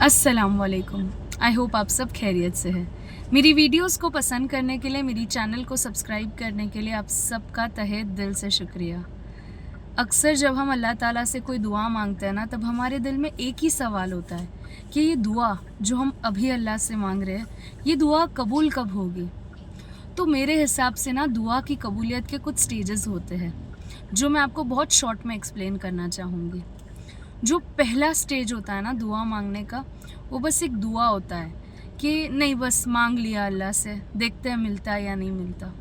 अस्सलाम वालेकुम। I hope आप सब खैरियत से हैं। मेरी वीडियोस को पसंद करने के लिए, मेरी चैनल को सब्सक्राइब करने के लिए आप सबका तहे दिल से शुक्रिया। अक्सर जब हम अल्लाह ताला से कोई दुआ मांगते हैं ना, तब हमारे दिल में एक ही सवाल होता है कि ये दुआ जो हम अभी अल्लाह से मांग रहे हैं, ये दुआ कबूल कब होगी। तो मेरे हिसाब से ना दुआ की कबूलियत के कुछ स्टेजेस होते हैं, जो मैं आपको बहुत शॉर्ट में एक्सप्लेन करना चाहूँगी। जो पहला स्टेज होता है ना दुआ मांगने का, वो बस एक दुआ होता है कि नहीं, बस मांग लिया अल्लाह से, देखते हैं मिलता है या नहीं मिलता।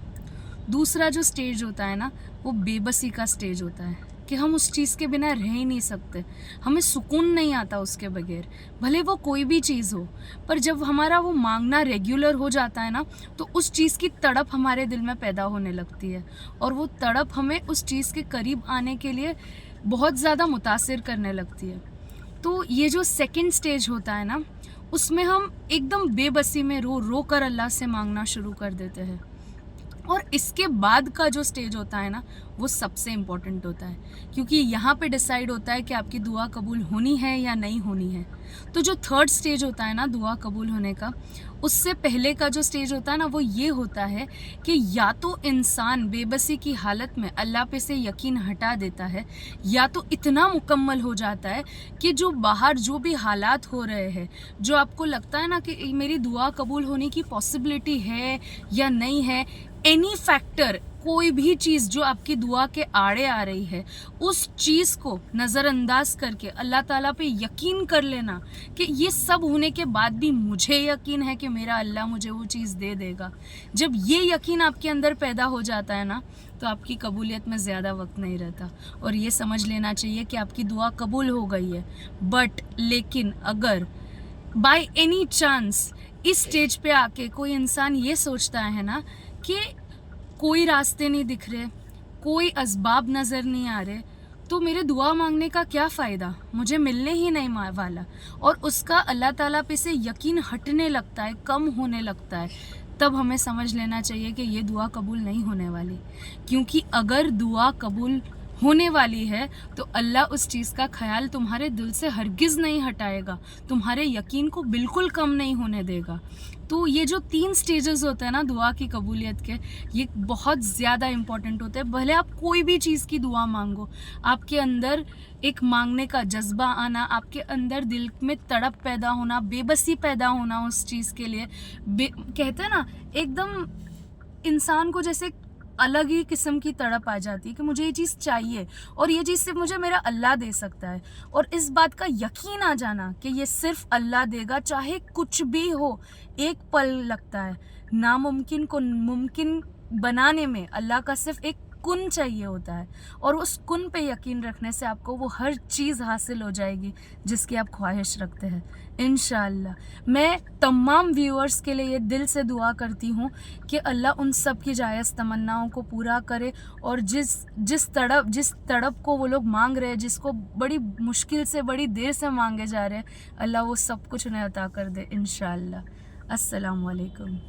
दूसरा जो स्टेज होता है ना, वो बेबसी का स्टेज होता है कि हम उस चीज़ के बिना रह ही नहीं सकते, हमें सुकून नहीं आता उसके बगैर, भले वो कोई भी चीज़ हो। पर जब हमारा वो मांगना रेगुलर हो जाता है ना, तो उस चीज़ की तड़प हमारे दिल में पैदा होने लगती है, और वो तड़प हमें उस चीज़ के करीब आने के लिए बहुत ज़्यादा मुतासिर करने लगती है। तो ये जो सेकंड स्टेज होता है ना, उसमें हम एकदम बेबसी में रो रो कर अल्लाह से मांगना शुरू कर देते हैं। और इसके बाद का जो स्टेज होता है ना, वो सबसे इम्पॉर्टेंट होता है, क्योंकि यहाँ पे डिसाइड होता है कि आपकी दुआ कबूल होनी है या नहीं होनी है। तो जो थर्ड स्टेज होता है ना दुआ कबूल होने का, उससे पहले का जो स्टेज होता है ना, वो ये होता है कि या तो इंसान बेबसी की हालत में अल्लाह पे से यकीन हटा देता है, या तो इतना मुकम्मल हो जाता है कि जो बाहर जो भी हालात हो रहे हैं, जो आपको लगता है ना कि मेरी दुआ कबूल होने की पॉसिबिलिटी है या नहीं है, एनी फैक्टर, कोई भी चीज़ जो आपकी दुआ के आड़े आ रही है, उस चीज़ को नज़रअंदाज करके अल्लाह ताला पे यकीन कर लेना कि ये सब होने के बाद भी मुझे यकीन है कि मेरा अल्लाह मुझे वो चीज़ दे देगा। जब ये यकीन आपके अंदर पैदा हो जाता है ना, तो आपकी कबूलियत में ज़्यादा वक्त नहीं रहता, और ये समझ लेना चाहिए कि आपकी दुआ कबूल हो गई है। बट लेकिन अगर बाय एनी चांस इस स्टेज पे आके कोई इंसान ये सोचता है ना कि कोई रास्ते नहीं दिख रहे, कोई असबाब नज़र नहीं आ रहे, तो मेरे दुआ मांगने का क्या फ़ायदा, मुझे मिलने ही नहीं वाला, और उसका अल्लाह ताला पे से यकीन हटने लगता है, कम होने लगता है, तब हमें समझ लेना चाहिए कि ये दुआ कबूल नहीं होने वाली। क्योंकि अगर दुआ कबूल होने वाली है, तो अल्लाह उस चीज़ का ख्याल तुम्हारे दिल से हरगिज़ नहीं हटाएगा, तुम्हारे यकीन को बिल्कुल कम नहीं होने देगा। तो ये जो 3 स्टेजेस होते हैं ना दुआ की कबूलियत के, ये बहुत ज़्यादा इम्पॉर्टेंट होते हैं। भले आप कोई भी चीज़ की दुआ मांगो, आपके अंदर एक मांगने का जज्बा आना, आपके अंदर दिल में तड़प पैदा होना, बेबसी पैदा होना उस चीज़ के लिए, कहते हैं ना एकदम इंसान को जैसे अलग ही किस्म की तड़प आ जाती है कि मुझे ये चीज़ चाहिए, और ये चीज़ सिर्फ मुझे मेरा अल्लाह दे सकता है, और इस बात का यकीन आ जाना कि ये सिर्फ अल्लाह देगा, चाहे कुछ भी हो। एक पल लगता है, नामुमकिन को मुमकिन बनाने में अल्लाह का सिर्फ एक कुन चाहिए होता है, और उस कुन पे यकीन रखने से आपको वो हर चीज़ हासिल हो जाएगी जिसकी आप ख्वाहिश रखते हैं इंशाअल्लाह। मैं तमाम व्यूअर्स के लिए ये दिल से दुआ करती हूँ कि अल्लाह उन सब की जायज़ तमन्नाओं को पूरा करे, और जिस तड़प को वो लोग मांग रहे हैं, जिसको बड़ी मुश्किल से बड़ी देर से मांगे जा रहे हैं, अल्लाह वो सब कुछ उन्हें अता कर दे इंशाअल्लाह। अस्सलाम वालेकुम।